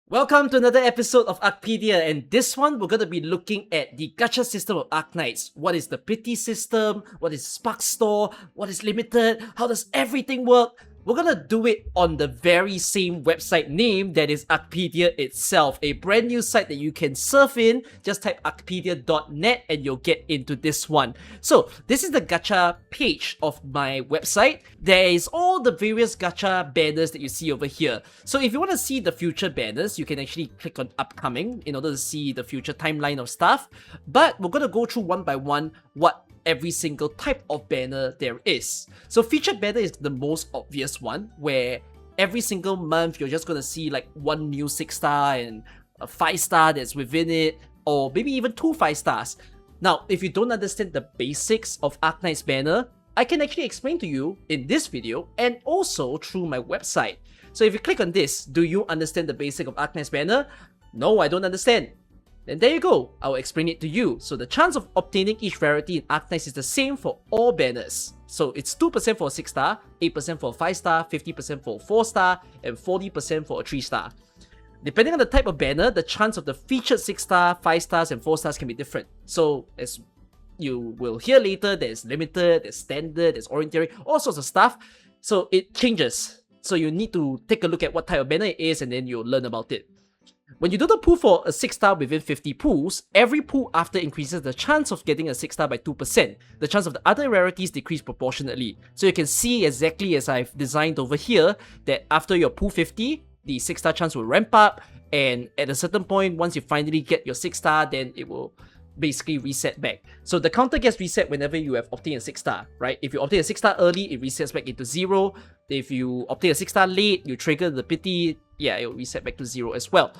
Welcome to another episode of Arkpedia, and this one we're going to be looking at the gacha system of Arknights. What is the pity system? What is Spark Store? What is limited? How does everything work? We're going to do it on the very same website name that is Arkpedia itself, a brand new site that you can surf in. Just type arkpedia.net and you'll get into this one. So this is the gacha page of my website. There is all the various gacha banners that you see over here. So if you want to see the future banners, you can actually click on upcoming in order to see the future timeline of stuff. But we're going to go through one by one what every single type of banner there is. So featured banner is the most obvious one, where every single month you're just going to see like one new 6-star and a 5-star that's within it, or maybe even 2 5-stars. Now, if you don't understand the basics of Arknights banner, I can actually explain to you in this video and also through my website. So if you click on this, do you understand the basic of Arknights banner? No, I don't understand. Then there you go, I'll explain it to you. So the chance of obtaining each rarity in Arknights is the same for all banners. So it's 2% for a 6-star, 8% for a 5-star, 50% for a 4-star, and 40% for a 3-star. Depending on the type of banner, the chance of the featured 6-star, 5-stars, and 4-stars can be different. So as you will hear later, there's limited, there's standard, there's orienteering, all sorts of stuff. So it changes. So you need to take a look at what type of banner it is and then you'll learn about it. When you do the pool for a 6-star within 50 pools, every pool after increases the chance of getting a 6-star by 2%. The chance of the other rarities decrease proportionately. So you can see exactly as I've designed over here that after your pool 50, the 6-star chance will ramp up, and at a certain point, once you finally get your 6-star, then it will basically reset back. So the counter gets reset whenever you have obtained a 6-star, right? If you obtain a 6-star early, it resets back into 0. If you obtain a 6-star late, you trigger the pity, yeah, it will reset back to 0 as well.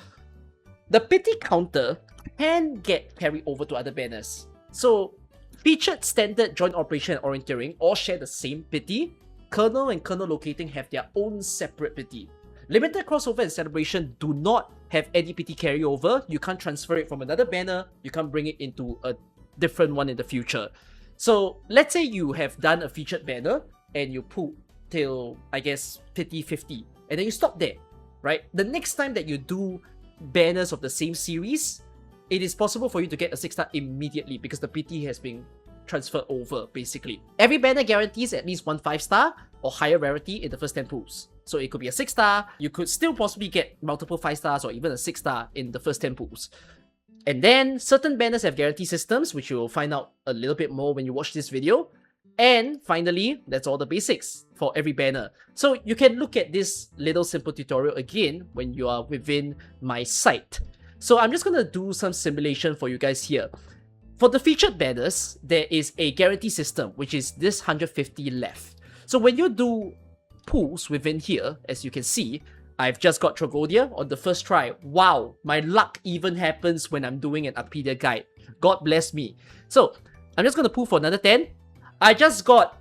The pity counter can get carried over to other banners. So, featured, standard, joint operation, and orienteering all share the same pity. Kernel and Kernel Locating have their own separate pity. Limited, crossover, and celebration do not have any pity carryover. You can't transfer it from another banner. You can't bring it into a different one in the future. So, let's say you have done a featured banner and you pull till, I guess, pity 50. And then you stop there, right? The next time that you do banners of the same series, it is possible for you to get a 6-star immediately because the PT has been transferred over, basically. Every banner guarantees at least one 5-star or higher rarity in the first 10 pools. So it could be a 6-star, you could still possibly get multiple 5-stars or even a 6-star in the first 10 pools. And then certain banners have guarantee systems, which you will find out a little bit more when you watch this video. And finally, that's all the basics for every banner. So you can look at this little simple tutorial again when you are within my site. So I'm just going to do some simulation for you guys here. For the featured banners, there is a guarantee system, which is this 150 left. So when you do pools within here, as you can see, I've just got Tragodia on the first try. Wow, my luck even happens when I'm doing an Arkpedia guide. God bless me. So I'm just going to pool for another 10. I just got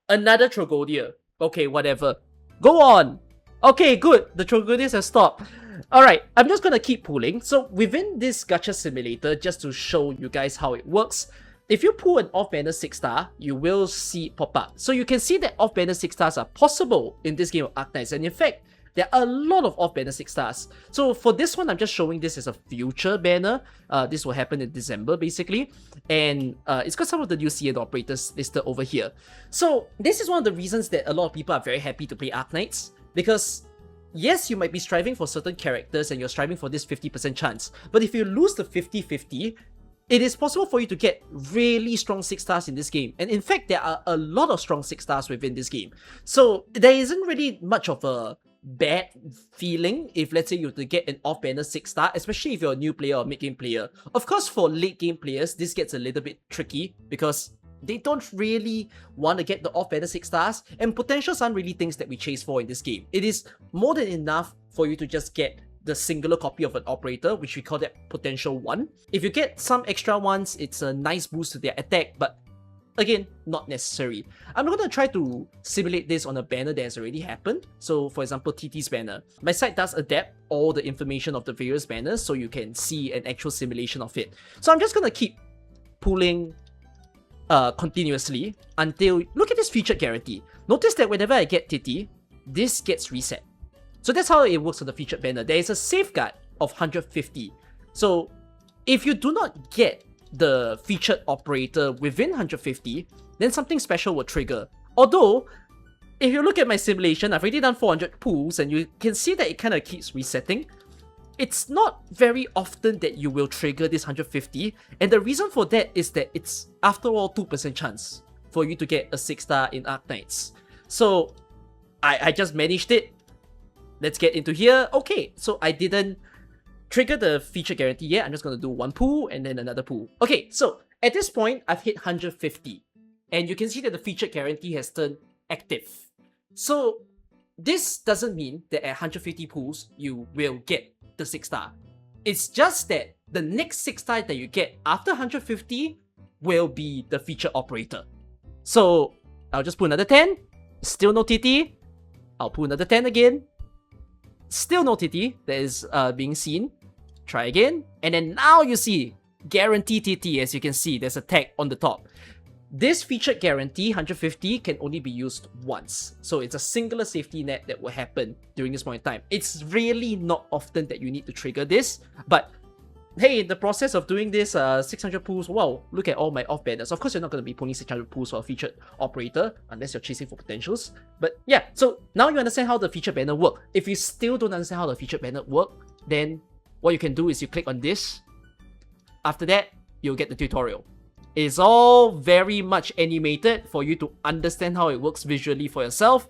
another Tragodia. Okay, whatever. Go on. Okay, good. The Tragodias have stopped. Alright, I'm just gonna keep pulling. So within this gacha simulator, just to show you guys how it works, if you pull an off-banner 6-star, you will see it pop up. So you can see that off-banner 6-stars are possible in this game of Arknights. And in fact, there are a lot of off-banner 6-stars. So for this one, I'm just showing this as a future banner. This will happen in December, basically. And it's got some of the new CN operators listed over here. So this is one of the reasons that a lot of people are very happy to play Arknights. Because yes, you might be striving for certain characters and you're striving for this 50% chance. But if you lose the 50-50, it is possible for you to get really strong 6-stars in this game. And in fact, there are a lot of strong 6-stars within this game. So there isn't really much of a bad feeling if, let's say, you were to get an off-banner 6-star, especially if you're a new player or mid-game player. Of course, for late-game players, this gets a little bit tricky because they don't really want to get the off-banner 6-stars, and potentials aren't really things that we chase for in this game. It is more than enough for you to just get the singular copy of an operator, which we call that potential 1. If you get some extra ones, it's a nice boost to their attack, but again, not necessary. I'm going to try to simulate this on a banner that has already happened. So for example, TT's banner. My site does adapt all the information of the various banners so you can see an actual simulation of it. So I'm just going to keep pulling continuously until, look at this featured guarantee. Notice that whenever I get TT, this gets reset. So that's how it works on the featured banner. There is a safeguard of 150. So if you do not get the featured operator within 150, then something special will trigger. Although, if you look at my simulation, I've already done 400 pulls and you can see that it kind of keeps resetting. It's not very often that you will trigger this 150, and the reason for that is that it's, after all, 2% chance for you to get a 6-star in Arknights. So I just managed it. Let's get into here. Okay, so I didn't trigger the feature guarantee yet. I'm just going to do one pull and then another pull. Okay, so at this point, I've hit 150. And you can see that the feature guarantee has turned active. So this doesn't mean that at 150 pulls, you will get the 6-star. It's just that the next 6-star that you get after 150 will be the feature operator. So I'll just put another 10. Still no TT. I'll put another 10 again. Still no TT that is being seen. Try again. And then now you see guarantee TT. As you can see, there's a tag on the top. This featured guarantee 150 can only be used once. So it's a singular safety net that will happen during this point in time. It's really not often that you need to trigger this, but hey, in the process of doing this 600 pulls, wow, look at all my off banners. Of course, you're not going to be pulling 600 pulls for a featured operator unless you're chasing for potentials. But yeah, so now you understand how the featured banner work. If you still don't understand how the featured banner work, then what you can do is you click on this. After that, you'll get the tutorial. It's all very much animated for you to understand how it works visually for yourself.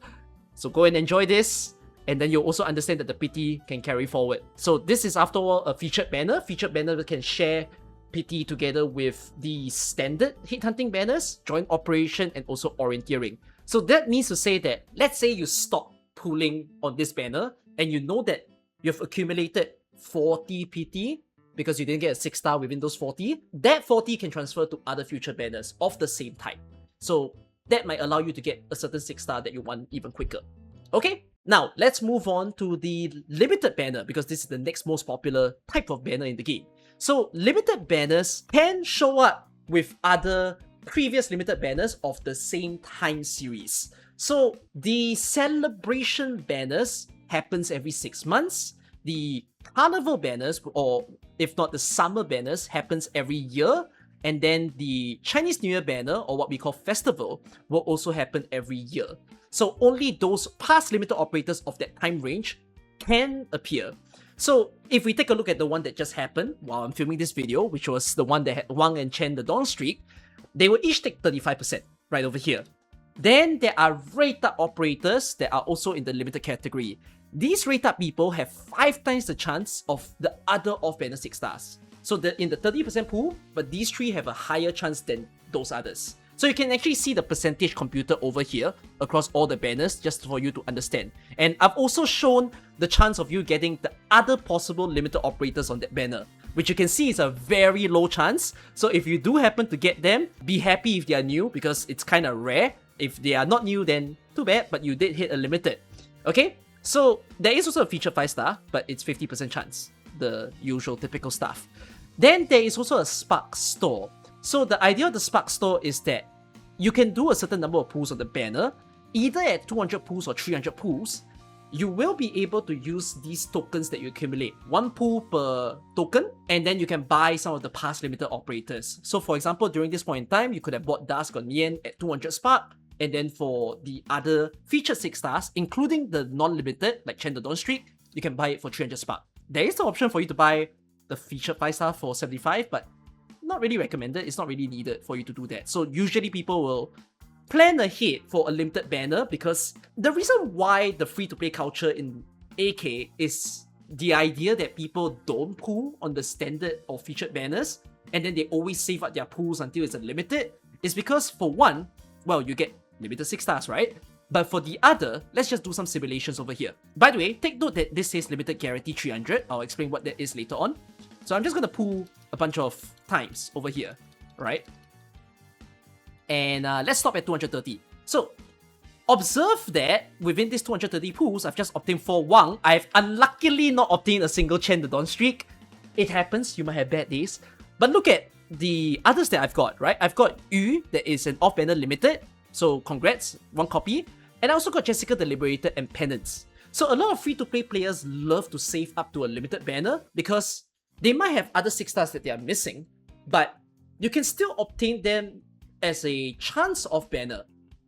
So go and enjoy this, and then you'll also understand that the PT can carry forward. So this is, after all, a featured banner. Featured banner can share PT together with the standard hit hunting banners, joint operation, and also orienteering. So that means to say that, let's say you stop pulling on this banner, and you know that you've accumulated 40 PT, because you didn't get a 6-star within those 40, that 40 can transfer to other future banners of the same type. So that might allow you to get a certain 6-star that you want even quicker. Okay, now let's move on to the limited banner, because this is the next most popular type of banner in the game. So limited banners can show up with other previous limited banners of the same time series. So the celebration banners happens every 6 months. The carnival banners, or if not the summer banners, happens every year. And then the Chinese New Year banner, or what we call festival, will also happen every year. So only those past limited operators of that time range can appear. So if we take a look at the one that just happened while I'm filming this video, which was the one that had Wang and Chen the Dawn Streak, they will each take 35% right over here. Then there are rate up operators that are also in the limited category. These rate up people have 5 times the chance of the other off-banner 6-stars. So they're in the 30% pool, but these 3 have a higher chance than those others. So you can actually see the percentage computed over here across all the banners just for you to understand. And I've also shown the chance of you getting the other possible limited operators on that banner, which you can see is a very low chance. So if you do happen to get them, be happy if they are new, because it's kind of rare. If they are not new, then too bad, but you did hit a limited. Okay? So there is also a featured 5-star, but it's 50% chance. The usual typical stuff. Then there is also a Spark Store. So the idea of the Spark Store is that you can do a certain number of pulls on the banner, either at 200 pulls or 300 pulls. You will be able to use these tokens that you accumulate. 1 pull per token, and then you can buy some of the past limited operators. So for example, during this point in time, you could have bought Dusk on Mian at 200 Spark, and then for the other featured 6-stars, including the non-limited, like Chen the Dawn Streak, you can buy it for 300 Spark. There is the option for you to buy the featured 5-star for 75, but not really recommended. It's not really needed for you to do that. So usually people will plan ahead for a limited banner, because the reason why the free-to-play culture in AK is the idea that people don't pull on the standard or featured banners, and then they always save up their pulls until it's unlimited, is because, for one, well, you get limited 6-stars, right? But for the other, let's just do some simulations over here. By the way, take note that this says limited guarantee 300. I'll explain what that is later on. So I'm just going to pull a bunch of times over here, right? And let's stop at 230. So observe that within these 230 pulls, I've just obtained 4 Wang. I've unluckily not obtained a single Chen the Dawn Streak. It happens, you might have bad days. But look at the others that I've got, right? I've got Yu, that is an off-banner limited. So congrats, 1 copy. And I also got Jessica the Liberator and Penance. So a lot of free-to-play players love to save up to a limited banner because they might have other 6 stars that they are missing, but you can still obtain them as a chance of banner.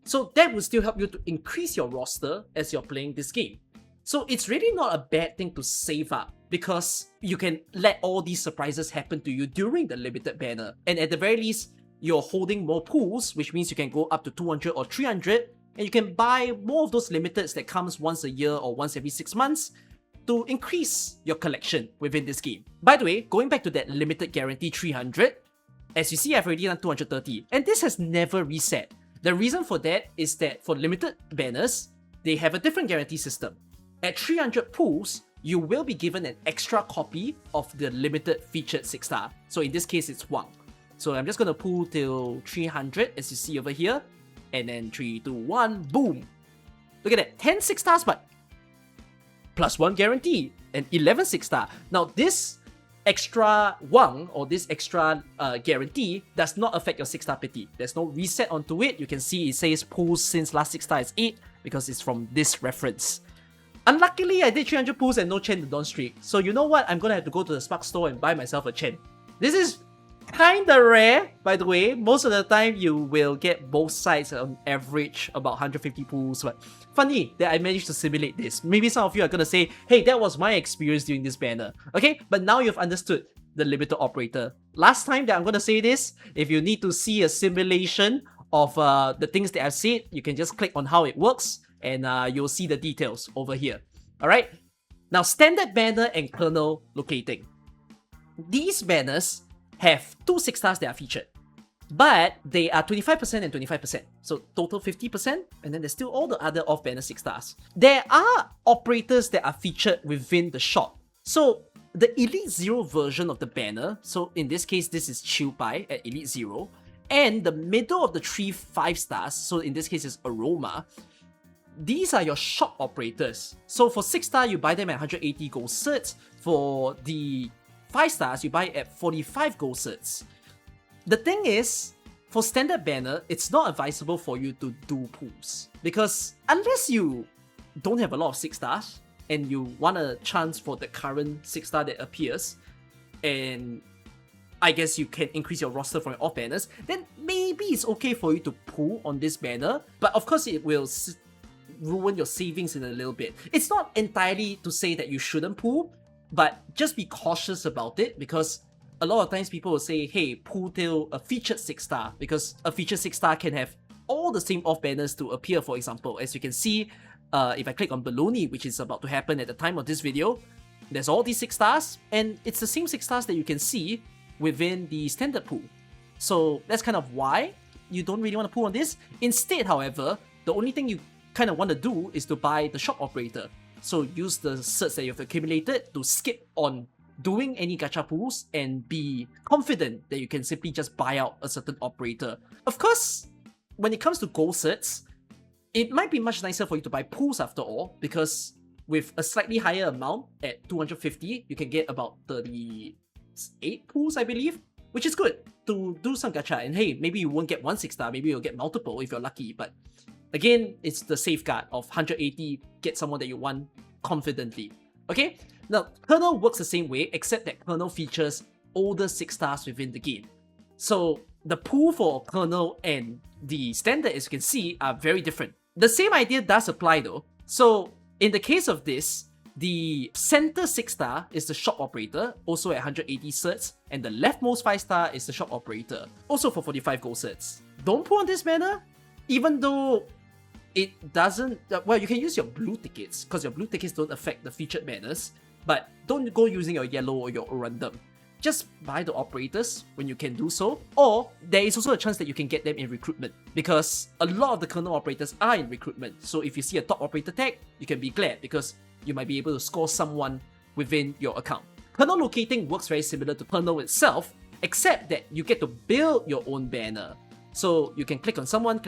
So that will still help you to increase your roster as you're playing this game. So it's really not a bad thing to save up because you can let all these surprises happen to you during the limited banner. And at the very least, you're holding more pools, which means you can go up to 200 or 300, and you can buy more of those limiteds that comes once a year or once every 6 months to increase your collection within this game. By the way, going back to that limited guarantee 300, as you see, I've already done 230, and this has never reset. The reason for that is that for limited banners, they have a different guarantee system. At 300 pools, you will be given an extra copy of the limited featured 6 star. So in this case, it's Wang. So I'm just gonna pull till 300 as you see over here. And then 3, 2, 1, boom! Look at that, 10 6 stars, but plus 1 guarantee and 11 6 star. Now this extra Wang or this extra guarantee does not affect your 6 star pity. There's no reset onto it. You can see it says pools since last 6 star is 8 because it's from this reference. Unluckily, I did 300 pools and no Chen the Dawn streak. So you know what? I'm gonna have to go to the Spark store and buy myself a Chen. This is kinda rare, by the way. Most of the time, you will get both sides on average about 150 pools. But funny that I managed to simulate this. Maybe some of you are gonna say, hey, that was my experience doing this banner. Okay, but now you've understood the limiter operator. Last time that I'm gonna say this, if you need to see a simulation of the things that I've said, you can just click on how it works and you'll see the details over here. Alright? Now, standard banner and kernel locating. These banners have 2 6 stars that are featured, but they are 25% and 25%. So total 50%, and then there's still all the other off-banner 6 stars. There are operators that are featured within the shop. So the Elite Zero version of the banner, so in this case, this is Chill Pai at Elite Zero, and the middle of the 3 5 stars, so in this case is Aroma, these are your shop operators. So for 6 star, you buy them at 180 gold certs. For the 5 stars, you buy at 45 gold certs. The thing is, for standard banner, it's not advisable for you to do pools. Because unless you don't have a lot of 6 stars, and you want a chance for the current 6 star that appears, and I guess you can increase your roster from your off banners, then maybe it's okay for you to pool on this banner. But of course, it will ruin your savings in a little bit. It's not entirely to say that you shouldn't pool, but just be cautious about it, because a lot of times people will say, hey, pool till a featured 6 star, because a featured 6 star can have all the same off banners to appear. For example, as you can see, if I click on Baloney, which is about to happen at the time of this video, there's all these 6 stars, and it's the same 6 stars that you can see within the standard pool. So that's kind of why you don't really want to pool on this. Instead, however, the only thing you kind of want to do is to buy the shop operator. So use the certs that you've accumulated to skip on doing any gacha pools and be confident that you can simply just buy out a certain operator. Of course, when it comes to gold certs, it might be much nicer for you to buy pools after all, because with a slightly higher amount at 250, you can get about 38 pools, I believe, which is good to do some gacha. And hey, maybe you won't get 1 6 star, maybe you'll get multiple if you're lucky, but again, it's the safeguard of 180, get someone that you want confidently. Okay? Now, Kernel works the same way, except that Kernel features older 6 stars within the game. So the pool for Kernel and the standard, as you can see, are very different. The same idea does apply though. So in the case of this, the center 6 star is the shop operator, also at 180 certs, and the leftmost 5 star is the shop operator, also for 45 gold certs. Don't pull on this banner, even though it doesn't, well, you can use your blue tickets, because your blue tickets don't affect the featured banners, but don't go using your yellow or your random. Just buy the operators when you can do so, or there is also a chance that you can get them in recruitment, because a lot of the kernel operators are in recruitment. So if you see a top operator tag, you can be glad, because you might be able to score someone within your account. Kernel locating works very similar to kernel itself, except that you get to build your own banner. So you can click on someone,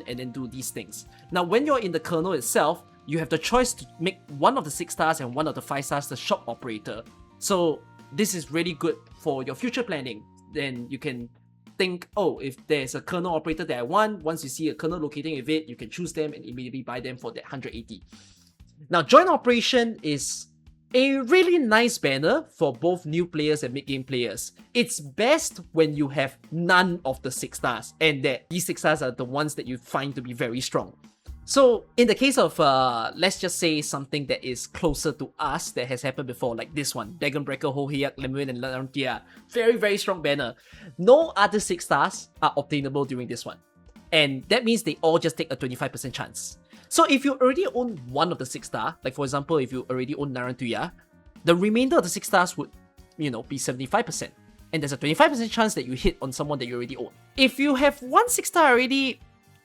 and then do these things. Now, when you're in the kernel itself, you have the choice to make one of the 6 stars and one of the 5 stars the shop operator. So this is really good for your future planning. Then you can think, oh, if there's a kernel operator that I want, once you see a kernel locating with it, you can choose them and immediately buy them for that 180. Now, Joint Operation is a really nice banner for both new players and mid-game players. It's best when you have none of the 6 stars, and that these 6 stars are the ones that you find to be very strong. So in the case of, let's just say something that is closer to us that has happened before, like this one, Dragonbreaker, Hoheyak, Lemuel, and Larantia. Very, very strong banner. No other 6 stars are obtainable during this one. And that means they all just take a 25% chance. So if you already own one of the 6 star, like for example, if you already own Narantuya, the remainder of the 6 stars would, be 75%. And there's a 25% chance that you hit on someone that you already own. If you have one 6 star already,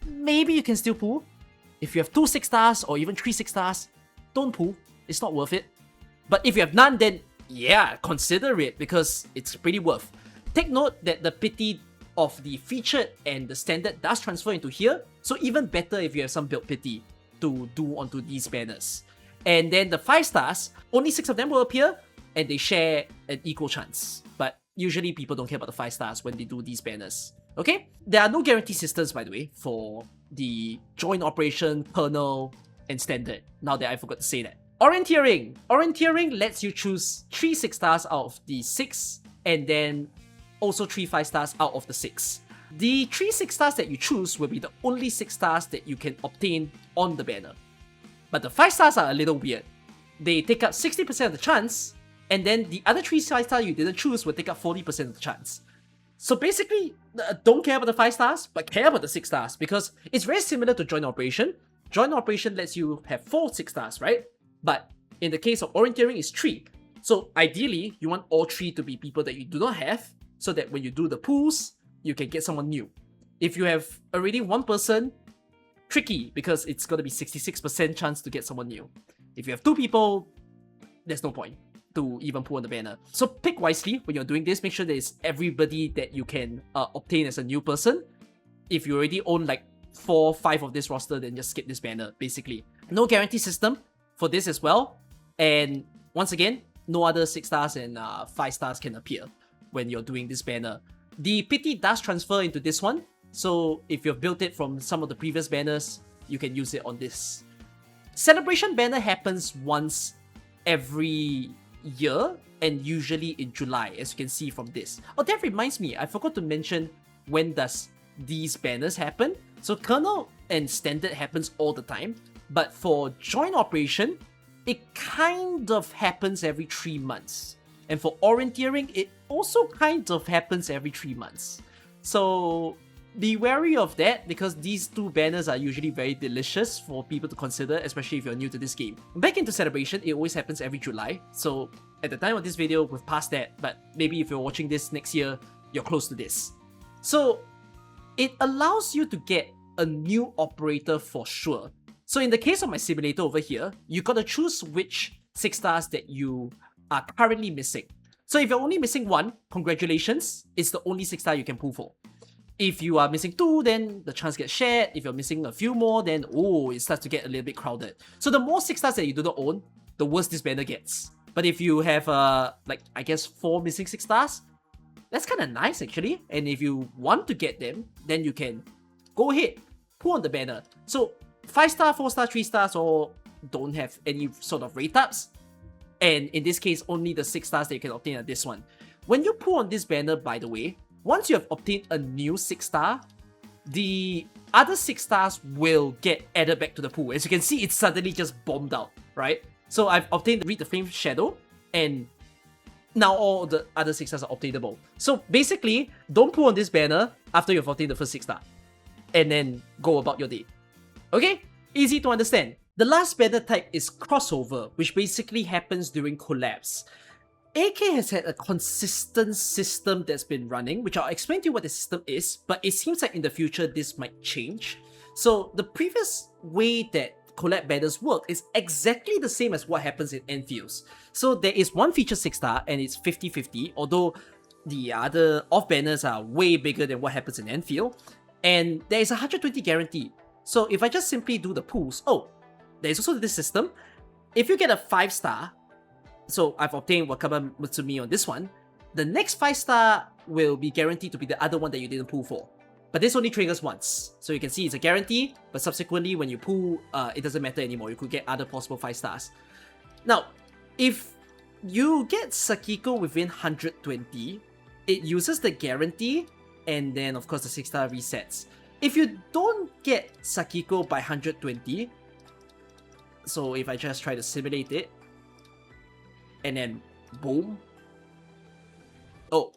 maybe you can still pull. If you have 2 6 stars or even 3 6 stars, don't pull. It's not worth it. But if you have none, then yeah, consider it because it's pretty worth. Take note that the pity of the featured and the standard does transfer into here, so even better if you have some build pity to do onto these banners. And then the 5 stars, only 6 of them will appear and they share an equal chance. But usually people don't care about the 5 stars when they do these banners. Okay? There are no guarantee systems, by the way, for the Joint Operation, Kernel, and Standard, now that I forgot to say that. Orienteering. Orienteering lets you choose 3 6 stars out of the 6, and then also 3 5 stars out of the 6. The 3 6 stars that you choose will be the only 6 stars that you can obtain on the banner. But the 5 stars are a little weird. They take up 60% of the chance, and then the other 3 5 stars you didn't choose will take up 40% of the chance. So basically, don't care about the 5 stars, but care about the 6 stars, because it's very similar to Joint Operation. Joint Operation lets you have 4 6 stars, right? But in the case of Orienteering, it's 3. So ideally, you want all 3 to be people that you do not have, so that when you do the pools, you can get someone new. If you have already one person, tricky, because it's going to be 66% chance to get someone new. If you have 2 people, there's no point to even pull on the banner. So pick wisely when you're doing this. Make sure there's everybody that you can obtain as a new person. If you already own like 4, 5 of this roster, then just skip this banner, basically. No guarantee system for this as well. And once again, no other 6 stars and 5 stars can appear when you're doing this banner. The pity does transfer into this one, so if you've built it from some of the previous banners, you can use it on this. Celebration banner happens once every year, and usually in July, as you can see from this. Oh, that reminds me, I forgot to mention when does these banners happen. So Kernel and Standard happens all the time, but for Joint Operation, it kind of happens every 3 months. And for Orienteering, it also kind of happens every 3 months. So be wary of that, because these 2 banners are usually very delicious for people to consider, especially if you're new to this game. Back into Celebration, it always happens every July. So at the time of this video, we've passed that, but maybe if you're watching this next year, you're close to this. So it allows you to get a new operator for sure. So in the case of my simulator over here, you gotta choose which 6 stars that you are currently missing. So if you're only missing 1, congratulations, it's the only 6 star you can pull for. If you are missing 2, then the chance gets shared. If you're missing a few more, then it starts to get a little bit crowded. So the more 6 stars that you do not own, the worse this banner gets. But if you have like I guess 4 missing 6 stars, that's kind of nice actually. And if you want to get them, then you can go ahead, pull on the banner. So 5 star, 4 star, 3 stars all don't have any sort of rate ups. And in this case, only the 6 stars that you can obtain are this one. When you pull on this banner, by the way, once you have obtained a new 6 star, the other 6 stars will get added back to the pool. As you can see, it's suddenly just bombed out, right? So I've obtained Read the Flame Shadow, and now all the other 6 stars are obtainable. So basically, don't pull on this banner after you've obtained the first 6 star, and then go about your day. Okay? Easy to understand. The last banner type is Crossover, which basically happens during Collabs. AK has had a consistent system that's been running, which I'll explain to you what the system is, but it seems like in the future this might change. So the previous way that collab banners work is exactly the same as what happens in Enfields. So there is one feature 6 star and it's 50-50, although the other off banners are way bigger than what happens in Enfield. And there is a 120 guarantee. So if I just simply do the pools, there's also this system. If you get a 5 star, so I've obtained Wakaba Mutsumi on this one, the next 5 star will be guaranteed to be the other one that you didn't pull for. But this only triggers once. So you can see it's a guarantee, but subsequently when you pull, it doesn't matter anymore. You could get other possible 5 stars. Now, if you get Sakiko within 120, it uses the guarantee, and then of course the 6 star resets. If you don't get Sakiko by 120, so if I just try to simulate it, and then boom. Oh,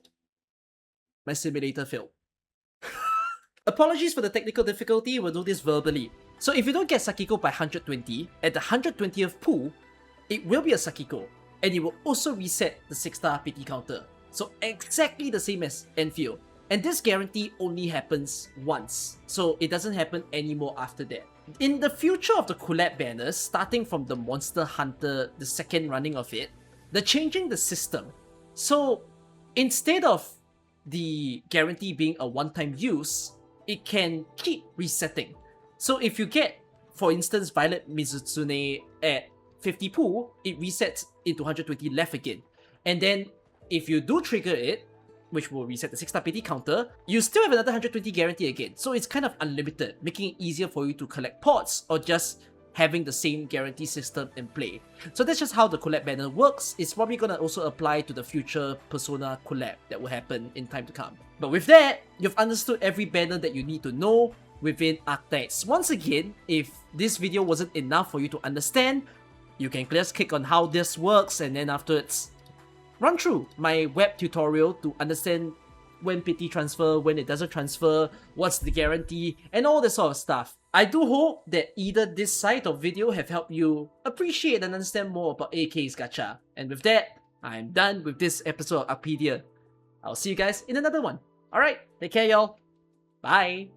my simulator failed. Apologies for the technical difficulty, we'll do this verbally. So if you don't get Sakiko by 120, at the 120th pull, it will be a Sakiko, and it will also reset the 6 star pity counter. So exactly the same as Enfield. And this guarantee only happens once, so it doesn't happen anymore after that. In the future of the collab banners, starting from the Monster Hunter, the second running of it, they're changing the system. So instead of the guarantee being a one-time use, it can keep resetting. So if you get, for instance, Violet Mizutsune at 50 pull, it resets into 120 left again. And then if you do trigger it, which will reset the 6 star pity counter, you still have another 120 guarantee again. So it's kind of unlimited, making it easier for you to collect pots or just having the same guarantee system in play. So that's just how the collab banner works. It's probably gonna also apply to the future Persona collab that will happen in time to come. But with that, you've understood every banner that you need to know within Arknights. Once again, if this video wasn't enough for you to understand, you can just click on how this works and then afterwards run through my web tutorial to understand when pity transfer, when it doesn't transfer, what's the guarantee, and all this sort of stuff. I do hope that either this site or video have helped you appreciate and understand more about Arknights Gacha. And with that, I'm done with this episode of Arkpedia. I'll see you guys in another one. Alright, take care y'all. Bye.